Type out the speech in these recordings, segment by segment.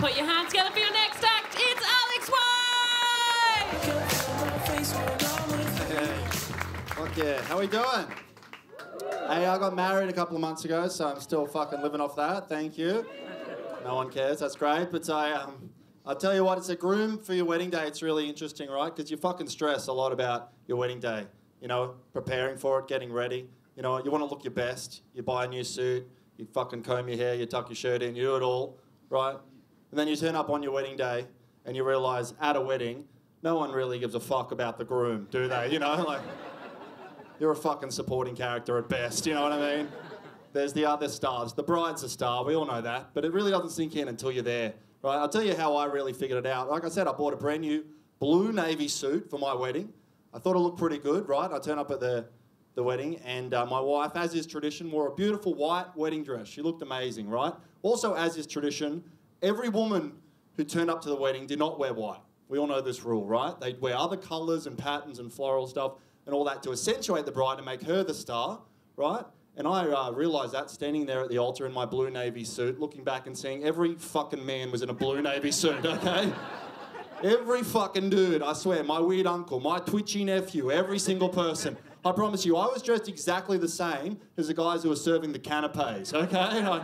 Put your hands together for your next act. It's Alex White! Hey. Fuck yeah. How we doing? Hey, I got married a couple of months ago, so I'm still fucking living off that. Thank you. No one cares. That's great. But I'll tell you what, it's a groom for your wedding day. It's really interesting, right? Because you fucking stress a lot about your wedding day. You know, preparing for it, getting ready. You know, you want to look your best. You buy a new suit. You fucking comb your hair. You tuck your shirt in. You do it all, right? And then you turn up on your wedding day and you realise at a wedding, no one really gives a fuck about the groom, do they? You know, like, you're a fucking supporting character at best, you know what I mean? There's the other stars. The bride's a star, we all know that, but it really doesn't sink in until you're there, right? I'll tell you how I really figured it out. Like I said, I bought a brand new blue navy suit for my wedding. I thought it looked pretty good, right? I turned up at the wedding and my wife, as is tradition, wore a beautiful white wedding dress. She looked amazing, right? Also, as is tradition, every woman who turned up to the wedding did not wear white. We all know this rule, right? They'd wear other colours and patterns and floral stuff and all that to accentuate the bride and make her the star, right? And I realised that standing there at the altar in my blue navy suit, looking back and seeing every fucking man was in a blue navy suit, okay? Every fucking dude, I swear, my weird uncle, my twitchy nephew, every single person. I promise you, I was dressed exactly the same as the guys who were serving the canapes, okay?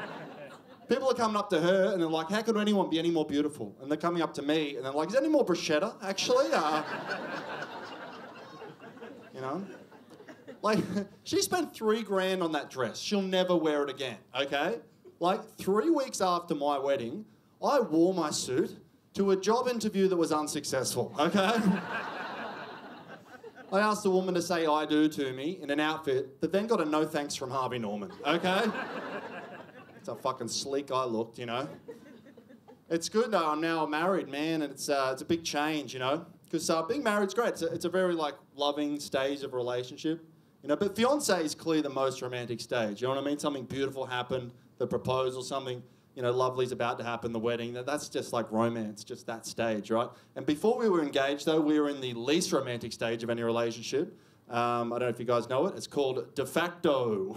People are coming up to her and they're like, how could anyone be any more beautiful? And they're coming up to me and they're like, is there any more bruschetta, actually? You know? Like, she spent $3,000 on that dress. She'll never wear it again, okay? Like, 3 weeks after my wedding, I wore my suit to a job interview that was unsuccessful, okay? I asked a woman to say I do to me in an outfit that then got a no thanks from Harvey Norman, okay? That's how fucking sleek I looked, you know? It's good though, I'm now married, man, and it's a big change, you know? Because being married's great. It's a very, like, loving stage of a relationship, you know? But fiancé is clearly the most romantic stage, you know what I mean? Something beautiful happened, the proposal, something, you know, lovely's about to happen, the wedding. That's just like romance, just that stage, right? And before we were engaged, though, we were in the least romantic stage of any relationship. I don't know if you guys know it. It's called de facto.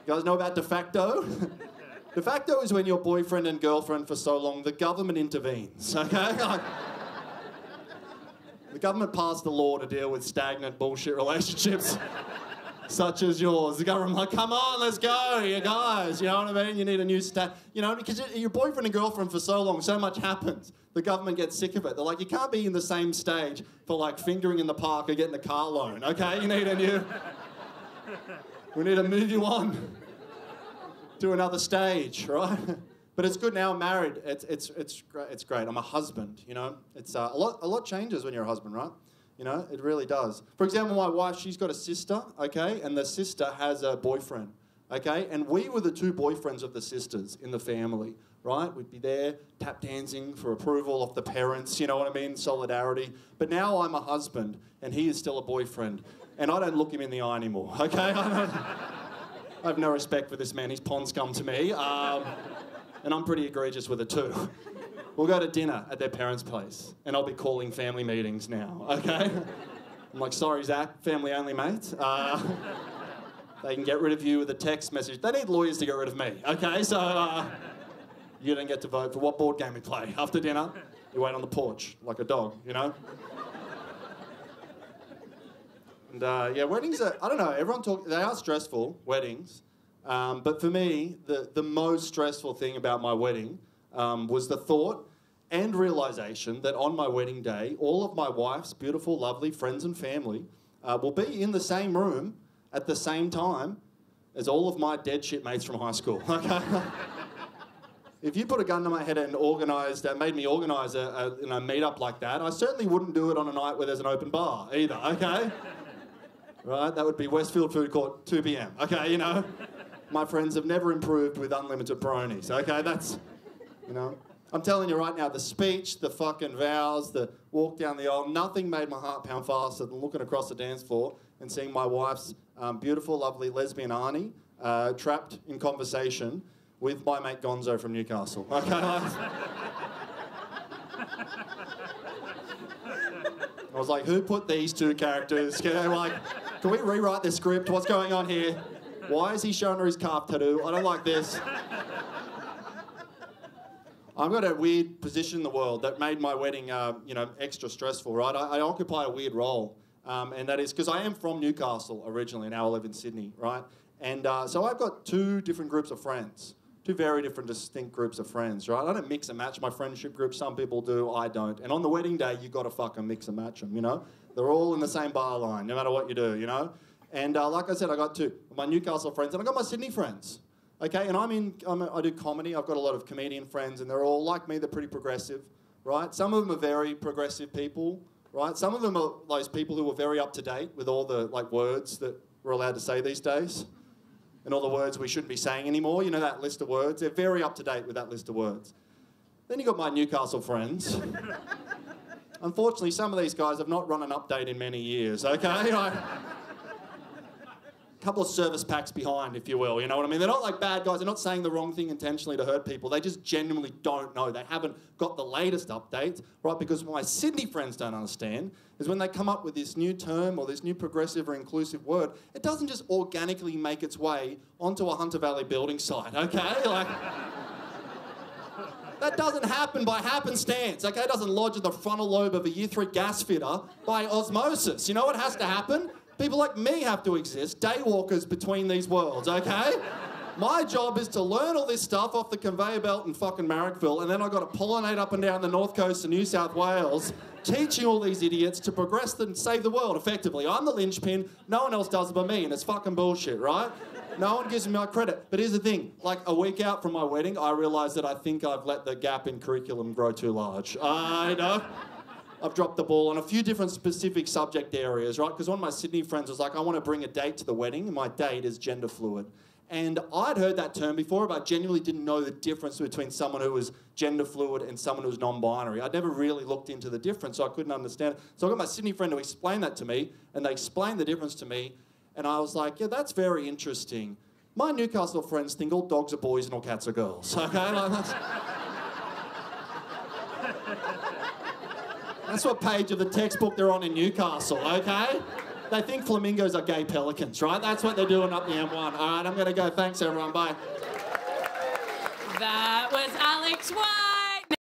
You guys know about de facto? De facto is when your boyfriend and girlfriend for so long, the government intervenes, okay? The government passed the law to deal with stagnant bullshit relationships. Such as yours. The government like, come on, let's go, you guys. You know what I mean? You need a new you know, because your boyfriend and girlfriend for so long, so much happens. The government gets sick of it. They're like, you can't be in the same stage for like fingering in the park or getting a car loan, okay? You need a new... We need to move you on to another stage, right? But it's good now I'm married. It's great. I'm a husband, you know? It's a lot changes when you're a husband, right? You know, it really does. For example, my wife, she's got a sister, okay? And the sister has a boyfriend, okay? And we were the two boyfriends of the sisters in the family, right? We'd be there tap dancing for approval of the parents, you know what I mean? Solidarity. But now I'm a husband and he is still a boyfriend. And I don't look him in the eye anymore, okay? I have no respect for this man. He's pond scum to me. And I'm pretty egregious with it too. We'll go to dinner at their parents' place, and I'll be calling family meetings now, okay? I'm like, sorry, Zach, family only, mate. They can get rid of you with a text message. They need lawyers to get rid of me, okay? So you don't get to vote for what board game we play. After dinner, you wait on the porch like a dog, you know? And yeah, weddings are, I don't know, they are stressful, weddings. But for me, the most stressful thing about my wedding was the thought and realisation that on my wedding day, all of my wife's beautiful, lovely friends and family will be in the same room at the same time as all of my dead shit mates from high school, okay? If you put a gun to my head and made me organise a meet-up like that, I certainly wouldn't do it on a night where there's an open bar either, okay? Right, that would be Westfield Food Court, 2 p.m, okay, you know? My friends have never improved with unlimited bronies, okay? That's, you know? I'm telling you right now, the speech, the fucking vows, the walk down the aisle, nothing made my heart pound faster than looking across the dance floor and seeing my wife's beautiful, lovely lesbian Arnie trapped in conversation with my mate Gonzo from Newcastle. Okay? I was like, who put these two characters? Like, can we rewrite this script? What's going on here? Why is he showing her his calf tattoo? I don't like this. I've got a weird position in the world that made my wedding, extra stressful, right? I occupy a weird role, and that is because I am from Newcastle originally, now I live in Sydney, right? And so I've got two different groups of friends, two very different, distinct groups of friends, right? I don't mix and match my friendship group. Some people do, I don't. And on the wedding day, you got to fucking mix and match them, you know? They're all in the same bar line, no matter what you do, you know? And like I said, I got two, my Newcastle friends, and I got my Sydney friends. Okay, and I do comedy. I've got a lot of comedian friends, and they're all like me. They're pretty progressive, right? Some of them are very progressive people, right? Some of them are those people who are very up to date with all the words that we're allowed to say these days, and all the words we shouldn't be saying anymore. You know that list of words. They're very up to date with that list of words. Then you got my Newcastle friends. Unfortunately, some of these guys have not run an update in many years. Okay. Couple of service packs behind, if you will, you know what I mean? They're not like bad guys, they're not saying the wrong thing intentionally to hurt people, they just genuinely don't know. They haven't got the latest updates, right? Because what my Sydney friends don't understand is when they come up with this new term or this new progressive or inclusive word, it doesn't just organically make its way onto a Hunter Valley building site, okay? That doesn't happen by happenstance, okay? It doesn't lodge in the frontal lobe of a Year 3 gas fitter by osmosis. You know what has to happen? People like me have to exist, daywalkers between these worlds, okay? My job is to learn all this stuff off the conveyor belt in fucking Marrickville, and then I've got to pollinate up and down the north coast of New South Wales, teaching all these idiots to progress and save the world, effectively. I'm the linchpin, no one else does it but me, and it's fucking bullshit, right? No one gives me my credit. But here's the thing, like a week out from my wedding, I realised that I think I've let the gap in curriculum grow too large. I know. I've dropped the ball on a few different specific subject areas, right? Because one of my Sydney friends was like, I want to bring a date to the wedding, and my date is gender fluid. And I'd heard that term before, but I genuinely didn't know the difference between someone who was gender fluid and someone who was non-binary. I'd never really looked into the difference, so I couldn't understand it. So I got my Sydney friend to explain that to me, and they explained the difference to me, and I was like, yeah, that's very interesting. My Newcastle friends think all dogs are boys and all cats are girls, okay? That's what page of the textbook they're on in Newcastle, okay? They think flamingos are gay pelicans, right? That's what they're doing up the M1. All right, I'm going to go. Thanks, everyone. Bye. That was Alex White.